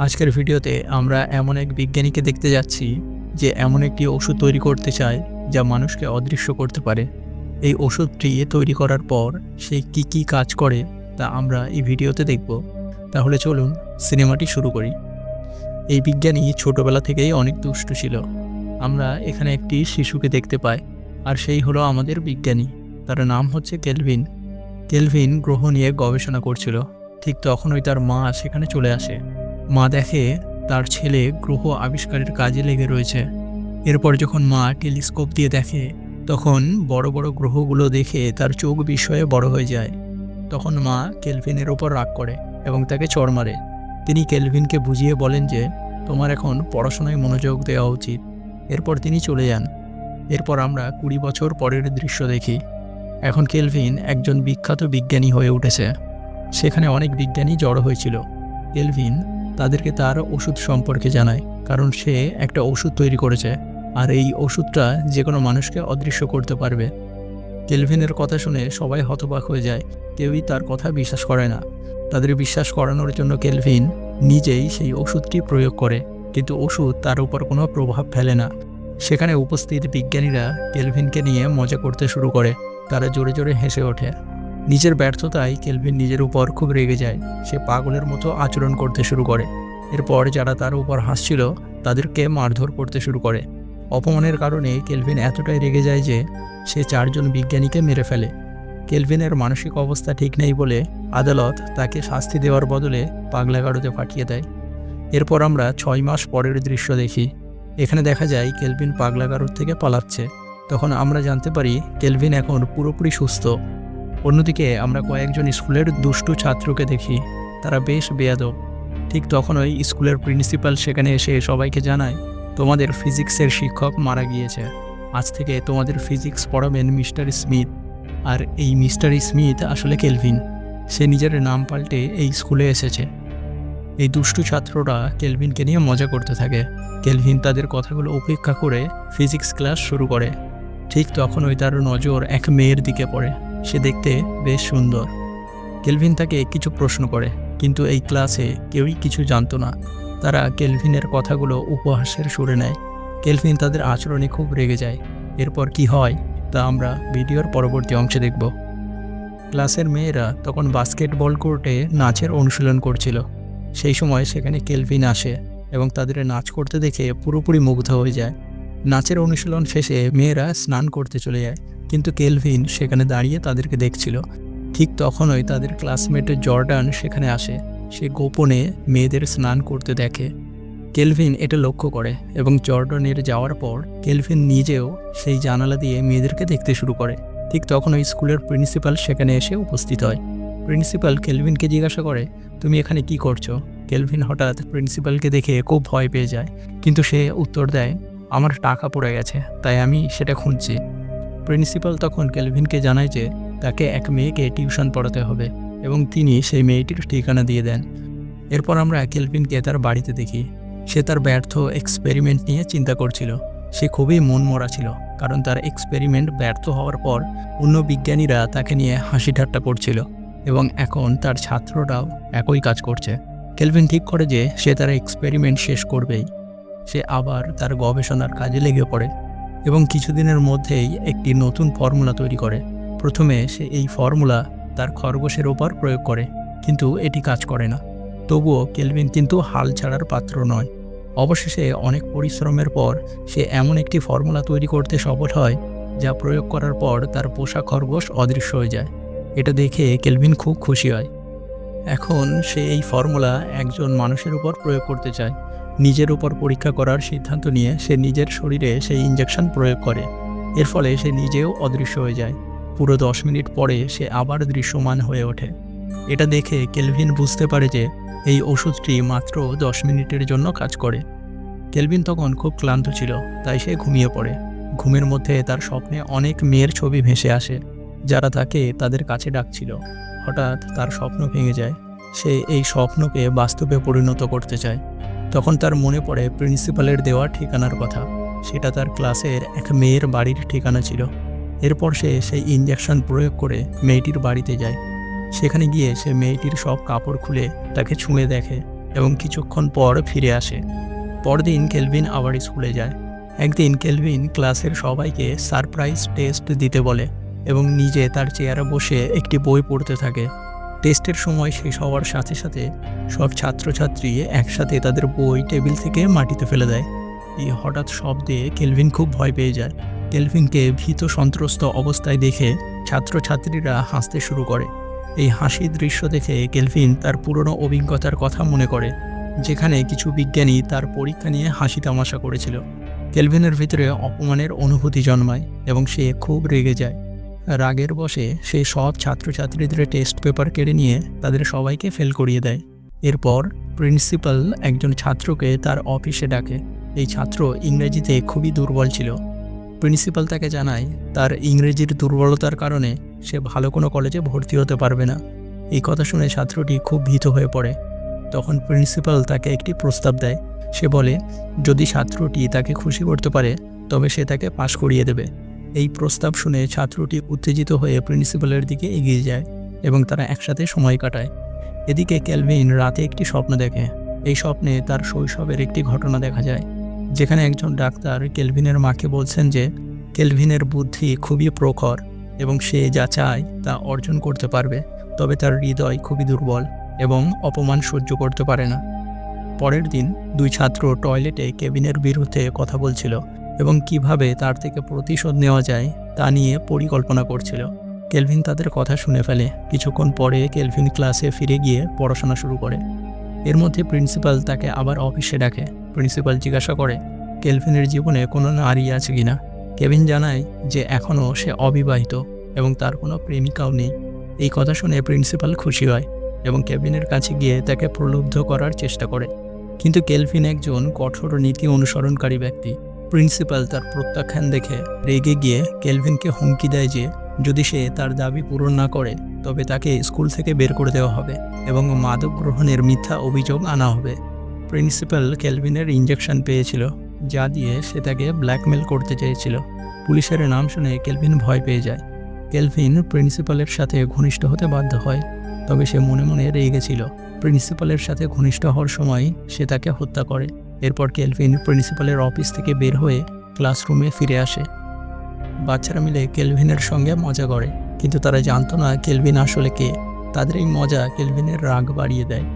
আজকের ভিডিওতে আমরা এমন এক বিজ্ঞানীকে দেখতে যাচ্ছি যে এমন একটি ওষুধ তৈরি করতে চায় যা মানুষকে অদৃশ্য করতে পারে। এই ওষুধটি তৈরি করার পর সে কি কাজ করে তা আমরা এই ভিডিওতে দেখব। তাহলে চলুন সিনেমাটি শুরু করি। এই বিজ্ঞানী ছোটবেলা থেকেই অনেক দুষ্টু ছিল। আমরা এখানে একটি শিশুকে দেখতে পাই, আর সেই হলো আমাদের বিজ্ঞানী। তার নাম হচ্ছে কেলভিন। কেলভিন গ্রহ নিয়ে গবেষণা করছিল। ঠিক তখনই তার মা সেখানে চলে আসে। মা দেখে তার ছেলে গ্রহ আবিষ্কারের কাজে লেগে রয়েছে। এরপর যখন মা টেলিস্কোপ দিয়ে দেখে, তখন বড় বড় গ্রহগুলো দেখে তার চোখ বিস্ময়ে বড় হয়ে যায়। তখন মা কেলভিনের ওপর রাগ করে এবং তাকে চড় মারে। তিনি কেলভিনকে বুঝিয়ে বলেন যে তোমার এখন পড়াশোনায় মনোযোগ দেওয়া উচিত। এরপর তিনি চলে যান। এরপর আমরা 20 বছর পরের দৃশ্য দেখি। এখন কেলভিন একজন বিখ্যাত বিজ্ঞানী হয়ে উঠেছে। সেখানে অনেক বিজ্ঞানী জড়ো হয়েছিল। কেলভিন তাদেরকে তার ওষুধ সম্পর্কে জানায়, কারণ সে একটা ওষুধ তৈরি করেছে, আর এই ওষুধটা যে কোনো মানুষকে অদৃশ্য করতে পারবে। কেলভিনের কথা শুনে সবাই হতবাক হয়ে যায়। কেউই তার কথা বিশ্বাস করে না। তাদের বিশ্বাস করানোর জন্য কেলভিন নিজেই সেই ওষুধটি প্রয়োগ করে, কিন্তু ওষুধ তার উপর কোনো প্রভাব ফেলে না। সেখানে উপস্থিত বিজ্ঞানীরা কেলভিনকে নিয়ে মজা করতে শুরু করে। তারা জোরে জোরে হেসে ওঠে। নিজের ব্যর্থতায় কেলভিন নিজের উপর খুব রেগে যায়। সে পাগলের মতো আচরণ করতে শুরু করে। এরপর যারা তার উপর হাসছিল তাদেরকে মারধর করতে শুরু করে। অপমানের কারণে কেলভিন এতটাই রেগে যায় যে সে 4 জন বিজ্ঞানীকে মেরে ফেলে। কেলভিনের মানসিক অবস্থা ঠিক নেই বলে আদালত তাকে শাস্তি দেওয়ার বদলে পাগলাগারদে পাঠিয়ে দেয়। এরপর আমরা 6 মাস পরের দৃশ্য দেখি। এখানে দেখা যায় কেলভিন পাগলাগারদ থেকে পালাচ্ছে। তখন আমরা জানতে পারি কেলভিন এখন পুরোপুরি সুস্থ। অন্যদিকে আমরা কয়েকজন স্কুলের দুষ্টু ছাত্রকে দেখি। তারা বেশ বেয়াদব। ঠিক তখনই স্কুলের প্রিন্সিপাল সেখানে এসে সবাইকে জানায়, তোমাদের ফিজিক্সের শিক্ষক মারা গিয়েছে। আজ থেকে তোমাদের ফিজিক্স পড়াবেন মিস্টার স্মিথ। আর এই মিস্টার স্মিথ আসলে কেলভিন। সে নিজের নাম পাল্টে এই স্কুলে এসেছে। এই দুষ্টু ছাত্ররা কেলভিনকে নিয়ে মজা করতে থাকে। কেলভিন তাদের কথাগুলো উপেক্ষা করে ফিজিক্স ক্লাস শুরু করে। ঠিক তখনই তার নজর এক মেয়ের দিকে পড়ে। সে দেখতে বেশ সুন্দর। কেলভিন তাকে কিছু প্রশ্ন করে, কিন্তু এই ক্লাসে কেউই কিছু জানতো না। তারা কেলভিনের কথাগুলো উপহাসের সুরে নেয়। কেলভিন তাদের আচরণে খুব রেগে যায়। এরপর কি হয় তা আমরা ভিডিওর পরবর্তী অংশে দেখব। ক্লাসের মেয়েরা তখন বাস্কেটবল কোর্টে নাচের অনুশীলন করছিল। সেই সময় সেখানে কেলভিন আসে এবং তাদের নাচ করতে দেখে পুরোপুরি মুগ্ধ হয়ে যায়। নাচের অনুশীলন শেষে মেয়েরা স্নান করতে চলে যায়, কিন্তু কেলভিন সেখানে দাঁড়িয়ে তাদেরকে দেখছিল। ঠিক তখনই তাদের ক্লাসমেট জর্ডান সেখানে আসে। সে গোপনে মেয়েদের স্নান করতে দেখে। কেলভিন এটা লক্ষ্য করে এবং জর্ডানের যাওয়ার পর কেলভিন নিজেও সেই জানালা দিয়ে মেয়েদেরকে দেখতে শুরু করে। ঠিক তখনই স্কুলের প্রিন্সিপাল সেখানে এসে উপস্থিত হয়। প্রিন্সিপাল কেলভিনকে জিজ্ঞাসা করে, তুমি এখানে কি করছো? কেলভিন হঠাৎ প্রিন্সিপালকে দেখে খুব ভয় পেয়ে যায়, কিন্তু সে উত্তর দেয়, আমার টাকা পড়ে গেছে, তাই আমি সেটা খুঁজছি। প্রিন্সিপাল তখন কেলভিনকে জানায় যে তাকে এক মেয়েকে টিউশন পড়াতে হবে এবং তিনি সেই মেয়েটির ঠিকানা দিয়ে দেন। এরপর আমরা কেলভিনকে তার বাড়িতে দেখি। সে তার ব্যর্থ এক্সপেরিমেন্ট নিয়ে চিন্তা করছিল। সে খুবই মনমরা ছিল, কারণ তার এক্সপেরিমেন্ট ব্যর্থ হওয়ার পর অন্য বিজ্ঞানীরা তাকে নিয়ে হাসি ঠাট্টা করছিল এবং এখন তার ছাত্ররাও একই কাজ করছে। কেলভিন ঠিক করে যে সে তার এক্সপেরিমেন্ট শেষ করবেই। সে আবার তার গবেষণার কাজে লেগে পড়ে এবং কিছুদিনের মধ্যেই একটি নতুন ফর্মুলা তৈরি করে। প্রথমে সে এই ফর্মুলা তার খরগোশের ওপর প্রয়োগ করে, কিন্তু এটি কাজ করে না। তবুও কেলভিন কিন্তু হাল ছাড়ার পাত্র নয়। অবশেষে অনেক পরিশ্রমের পর সে এমন একটি ফর্মুলা তৈরি করতে সফল হয় যা প্রয়োগ করার পর তার পোষা খরগোশ অদৃশ্য হয়ে যায়। এটা দেখে কেলভিন খুব খুশি হয়। এখন সে এই ফর্মুলা একজন মানুষের উপর প্রয়োগ করতে চায়। নিজের উপর পরীক্ষা করার সিদ্ধান্ত নিয়ে সে নিজের শরীরে সেই ইঞ্জেকশন প্রয়োগ করে। এর ফলে সে নিজেও অদৃশ্য হয়ে যায়। পুরো 10 মিনিট পরে সে আবার দৃশ্যমান হয়ে ওঠে। এটা দেখে কেলভিন বুঝতে পারে যে এই ওষুধটি মাত্র 10 মিনিটের জন্য কাজ করে। কেলভিন তখন খুব ক্লান্ত ছিল, তাই সে ঘুমিয়ে পড়ে। ঘুমের মধ্যে তার স্বপ্নে অনেক মেয়ের ছবি ভেসে আসে, যারা তাকে তাদের কাছে ডাকছিল। হঠাৎ তার স্বপ্ন ভেঙে যায়। সে এই স্বপ্নকে বাস্তবে পরিণত করতে চায়। তখন তার মনে পড়ে প্রিন্সিপালের দেওয়া ঠিকানার কথা। সেটা তার ক্লাসের এক মেয়ের বাড়ির ঠিকানা ছিল। এরপর সে সেই ইঞ্জেকশন প্রয়োগ করে মেয়েটির বাড়িতে যায়। সেখানে গিয়ে সে মেয়েটির সব কাপড় খুলে তাকে ছুঁয়ে দেখে। এবং কিছুক্ষণ পর ফিরে আসে। পরদিন কেলভিন আবার স্কুলে যায়। একদিন কেলভিন ক্লাসের সবাইকে সারপ্রাইজ টেস্ট দিতে বলে এবং নিজে তার চেয়ারে বসে একটি বই পড়তে থাকে। টেস্টের সময় শেষ হওয়ার সাথে সাথে সব ছাত্রছাত্রী একসাথে তাদের বই টেবিল থেকে মাটিতে ফেলে দেয়। এই হঠাৎ শব্দে কেলভিন খুব ভয় পেয়ে যায়। কেলভিনকে ভীত সন্ত্রস্ত অবস্থায় দেখে ছাত্রছাত্রীরা হাসতে শুরু করে। এই হাসির দৃশ্য দেখে কেলভিন তার পুরনো অভিজ্ঞতার কথা মনে করে, যেখানে কিছু বিজ্ঞানী তার পরীক্ষা নিয়ে হাসি তামাশা করেছিল। কেলভিনের ভিতরে অপমানের অনুভূতি জন্মায় এবং সে খুব রেগে যায়। রাগের বশে সে সব ছাত্রছাত্রীদের টেস্ট পেপার কেড়ে নিয়ে তাদের সবাইকে ফেল করিয়ে দেয়। এরপর প্রিন্সিপাল একজন ছাত্রকে তার অফিসে ডাকে। এই ছাত্র ইংরেজিতে খুবই দুর্বল ছিল। প্রিন্সিপাল তাকে জানায় তার ইংরেজির দুর্বলতার কারণে সে ভালো কোনো কলেজে ভর্তি হতে পারবে না। এই কথা শুনে ছাত্রটি খুব ভীত হয়ে পড়ে। তখন প্রিন্সিপাল তাকে একটি প্রস্তাব দেয়। সে বলে যদি ছাত্রটি তাকে খুশি করতে পারে তবে সে তাকে পাশ করিয়ে দেবে। এই প্রস্তাব শুনে ছাত্রটি উত্তেজিত হয়ে প্রিন্সিপালের দিকে এগিয়ে যায় এবং তারা একসাথে সময় কাটায়। এদিকে কেলভিন রাতে একটি স্বপ্ন দেখে। এই স্বপ্নে তার শৈশবের একটি ঘটনা দেখা যায়, যেখানে একজন ডাক্তার কেলভিনের মাকে বলছেন যে কেলভিনের বুদ্ধি খুবই প্রখর এবং সে যা চায় তা অর্জন করতে পারবে, তবে তার হৃদয় খুবই দুর্বল এবং অপমান সহ্য করতে পারে না। পরের দিন দুই ছাত্র টয়লেটে কেভিনের বিরুদ্ধে কথা বলছিল এবং কিভাবে তার থেকে প্রতিশোধ নেওয়া যায় তা নিয়ে পরিকল্পনা করছিল। কেলভিন তাদের কথা শুনে ফেলে। কিছুক্ষণ পরে কেলভিন ক্লাসে ফিরে গিয়ে পড়াশোনা শুরু করে। এর মধ্যে প্রিন্সিপাল তাকে আবার অফিসে ডাকে। প্রিন্সিপাল জিজ্ঞাসা করে কেলভিনের জীবনে কোনো নারী আছে কিনা। কেভিন জানায় যে এখনও সে অবিবাহিত এবং তার কোনো প্রেমিকাও নেই। এই কথা শুনে প্রিন্সিপাল খুশি হয় এবং কেভিনের কাছে গিয়ে তাকে প্রলুব্ধ করার চেষ্টা করে। কিন্তু কেলভিন একজন কঠোর নীতি অনুসরণকারী ব্যক্তি। প্রিন্সিপাল তার প্রত্যাখ্যান দেখে রেগে গিয়ে কেলভিনকে হুমকি দেয় যে যদি সে তার দাবি পূরণ না করে তবে তাকে স্কুল থেকে বের করে দেওয়া হবে এবং মাদক গ্রহণের মিথ্যা অভিযোগ আনা হবে। প্রিন্সিপাল কেলভিনের ইঞ্জেকশন পেয়েছিল, যা দিয়ে সে তাকে ব্ল্যাকমেল করতে চেয়েছিল। পুলিশের নাম শুনে কেলভিন ভয় পেয়ে যায়। কেলভিন প্রিন্সিপালের সাথে ঘনিষ্ঠ হতে বাধ্য হয়, তবে সে মনে মনে রেগে ছিল। প্রিন্সিপালের সাথে ঘনিষ্ঠ হওয়ার সময় সে তাকে হত্যা করে। এরপর কেলভিন প্রিন্সিপালের অফিস থেকে বের হয়ে ক্লাসরুমে ফিরে আসে। বাচ্চারা মিলে কেলভিনের সঙ্গে মজা করে, কিন্তু তারা জানতো না কেলভিন আসলে কে। তাদের এই মজা কেলভিনের রাগ বাড়িয়ে দেয়।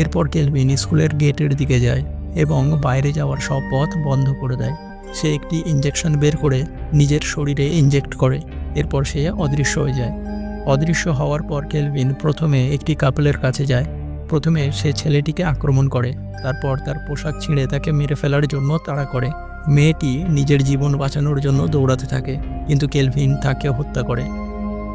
এরপর কেলভিন স্কুলের গেটের দিকে যায় এবং বাইরে যাওয়ার সব পথ বন্ধ করে দেয়। সে একটি ইঞ্জেকশন বের করে নিজের শরীরে ইনজেক্ট করে। এরপর সে অদৃশ্য হয়ে যায়। অদৃশ্য হওয়ার পর কেলভিন প্রথমে একটি কাপলের কাছে যায়। প্রথমে সে ছেলেটিকে আক্রমণ করে, তারপর তার পোশাক ছিঁড়ে তাকে মেরে ফেলার জন্য তাড়া করে। মেয়েটি নিজের জীবন বাঁচানোর জন্য দৌড়াতে থাকে, কিন্তু কেলভিন তাকে হত্যা করে।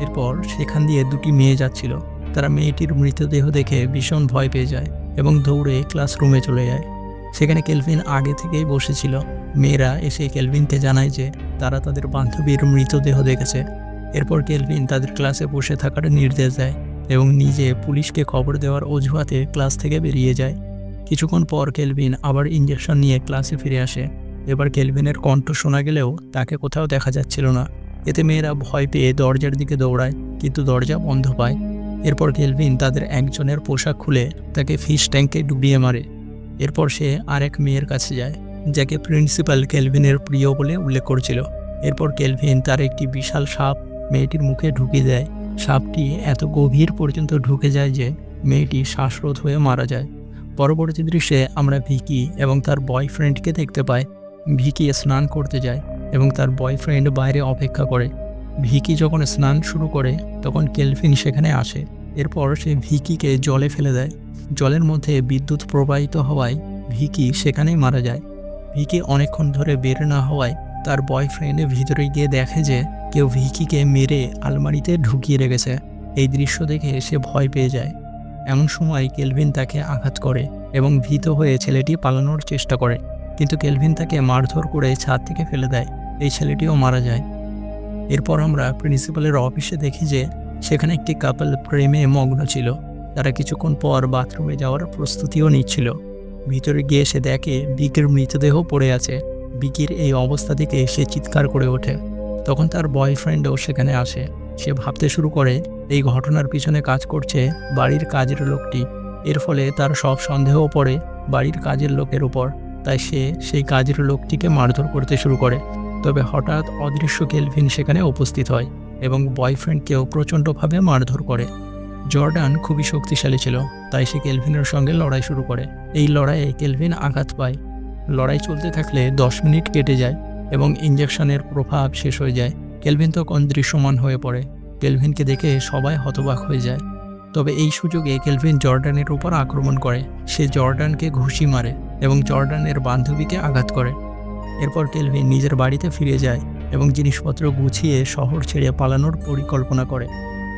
এরপর সেখান দিয়ে দুটি মেয়ে যাচ্ছিল। তারা মেয়েটির মৃতদেহ দেখে ভীষণ ভয় পেয়ে যায় এবং দৌড়ে ক্লাসরুমে চলে যায়। সেখানে কেলভিন আগে থেকেই বসেছিল। মেয়েরা এসে কেলভিনকে জানায় যে তারা তাদের বান্ধবীর মৃতদেহ দেখেছে। এরপর কেলভিন তাদের ক্লাসে বসে থাকার নির্দেশ দেয় এবং নিজে পুলিশকে খবর দেওয়ার অজুহাতে ক্লাস থেকে বেরিয়ে যায়। কিছুক্ষণ পর কেলভিন আবার ইঞ্জেকশন নিয়ে ক্লাসে ফিরে আসে। এবার কেলভিনের কণ্ঠ শোনা গেলেও তাকে কোথাও দেখা যাচ্ছিল না। এতে মেয়েরা ভয় পেয়ে দরজার দিকে দৌড়ায়, কিন্তু দরজা বন্ধ পায়। এরপর কেলভিন তাদের একজনের পোশাক খুলে তাকে ফিশ ট্যাঙ্কে ডুবিয়ে মারে। এরপর সে আরেক মেয়ের কাছে যায়, যাকে প্রিন্সিপাল কেলভিনের প্রিয় বলে উল্লেখ করেছিল। এরপর কেলভিন তার একটি বিশাল সাপ মেয়েটির মুখে ঢুকিয়ে দেয়। সাপটি এত গভীর পর্যন্ত ঢুকে যায় যে মেয়েটি শ্বাসরোধ হয়ে মারা যায়। পরবর্তী দৃশ্যে আমরা ভিকি এবং তার বয়ফ্রেন্ডকে দেখতে পাই। ভিকি স্নান করতে যায় এবং তার বয়ফ্রেন্ড বাইরে অপেক্ষা করে। ভিকি যখন স্নান শুরু করে তখন কেলভিন সেখানে আসে। এরপর সে ভিকিকে জলে ফেলে দেয়। জলের মধ্যে বিদ্যুৎ প্রবাহিত হওয়ায় ভিকি সেখানেই মারা যায়। ভিকি অনেকক্ষণ ধরে বের না হওয়ায় তার বয়ফ্রেন্ড ভিতরে গিয়ে দেখে যে কেউ ভিকিকে মেরে আলমারিতে ঢুকিয়ে রেখেছে। এই দৃশ্য দেখে সে ভয় পেয়ে যায়। এমন সময় কেলভিন তাকে আঘাত করে এবং ভীত হয়ে ছেলেটি পালানোর চেষ্টা করে, কিন্তু কেলভিন তাকে মারধর করে ছাদ থেকে ফেলে দেয়। এই ছেলেটিও মারা যায়। এরপর আমরা প্রিন্সিপালের অফিসে দেখি যে সেখানে একটি কাপল প্রেমে মগ্ন ছিল। তারা কিছুক্ষণ পর বাথরুমে যাওয়ার প্রস্তুতিও নিচ্ছিল। ভিতরে গিয়ে সে দেখে ভিকির মৃতদেহ পড়ে আছে। ভিকির এই অবস্থা দেখে সে চিৎকার করে ওঠে। তখন তার বয়ফ্রেন্ডও সেখানে আসে। সে ভাবতে শুরু করে এই ঘটনার পিছনে কাজ করছে বাড়ির কাজের লোকটি। এর ফলে তার সব সন্দেহ পড়ে বাড়ির কাজের লোকের উপর। তাই সে সেই কাজের লোকটিকে মারধর করতে শুরু করে। তবে হঠাৎ অদৃশ্য কেলভিন সেখানে উপস্থিত হয় এবং বয়ফ্রেন্ডকেও প্রচণ্ডভাবে মারধর করে। জর্ডান খুবই শক্তিশালী ছিল, তাই সে কেলভিনের সঙ্গে লড়াই শুরু করে। এই লড়াইয়ে কেলভিন আঘাত পায়। লড়াই চলতে থাকলে 10 মিনিট কেটে যায় এবং ইঞ্জেকশনের প্রভাব শেষ হয়ে যায়। কেলভিন তখন দৃশ্যমান হয়ে পড়ে। কেলভিনকে দেখে সবাই হতবাক হয়ে যায়। তবে এই সুযোগে কেলভিন জর্ডানের উপর আক্রমণ করে। সে জর্ডানকে ঘুষি মারে এবং জর্ডানের বান্ধবীকে আঘাত করে। এরপর কেলভিন নিজের বাড়িতে ফিরে যায় এবং জিনিসপত্র গুছিয়ে শহর ছেড়ে পালানোর পরিকল্পনা করে।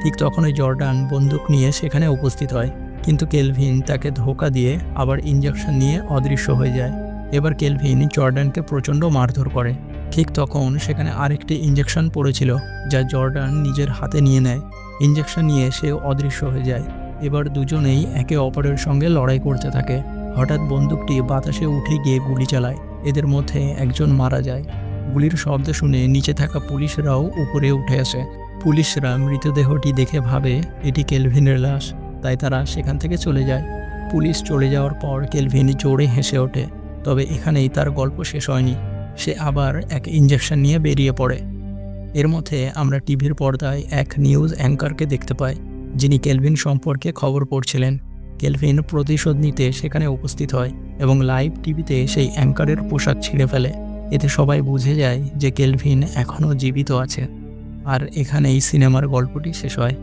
ঠিক তখনই জর্ডান বন্দুক নিয়ে সেখানে উপস্থিত হয়, কিন্তু কেলভিন তাকে ধোঁকা দিয়ে আবার ইঞ্জেকশন নিয়ে অদৃশ্য হয়ে যায়। এবার কেলভিন জর্ডানকে প্রচণ্ড মারধর করে। ঠিক তখন সেখানে আরেকটি ইঞ্জেকশন পড়েছিল, যা জর্ডান নিজের হাতে নিয়ে নেয়। ইঞ্জেকশন নিয়ে সে অদৃশ্য হয়ে যায়। এবার দুজনেই একে অপরের সঙ্গে লড়াই করতে থাকে। হঠাৎ বন্দুকটি বাতাসে উঠে গিয়ে গুলি চালায়। এদের মধ্যে একজন মারা যায়। গুলির শব্দ শুনে নিচে থাকা পুলিশরাও উপরে উঠে আসে। পুলিশরা মৃতদেহটি দেখে ভাবে এটি কেলভিনের লাশ, তাই তারা সেখান থেকে চলে যায়। পুলিশ চলে যাওয়ার পর কেলভিন জোরে হেসে ওঠে। তবে এখানেই তার গল্প শেষ হয়নি। সে আবার এক ইঞ্জেকশন নিয়ে বেরিয়ে পড়ে। এর মধ্যে আমরা টিভির পর্দায় এক নিউজ অ্যাঙ্কারকে দেখতে পাই, যিনি কেলভিন সম্পর্কে খবর পড়ছিলেন। কেলভিন প্রতিশোধ নিতে সেখানে উপস্থিত হয় এবং লাইভ টিভিতে সেই অ্যাঙ্কারের পোশাক ছিঁড়ে ফেলে। এতে সবাই বুঝে যায় যে কেলভিন এখনও জীবিত আছে। আর এখানেই সিনেমার গল্পটি শেষ হয়।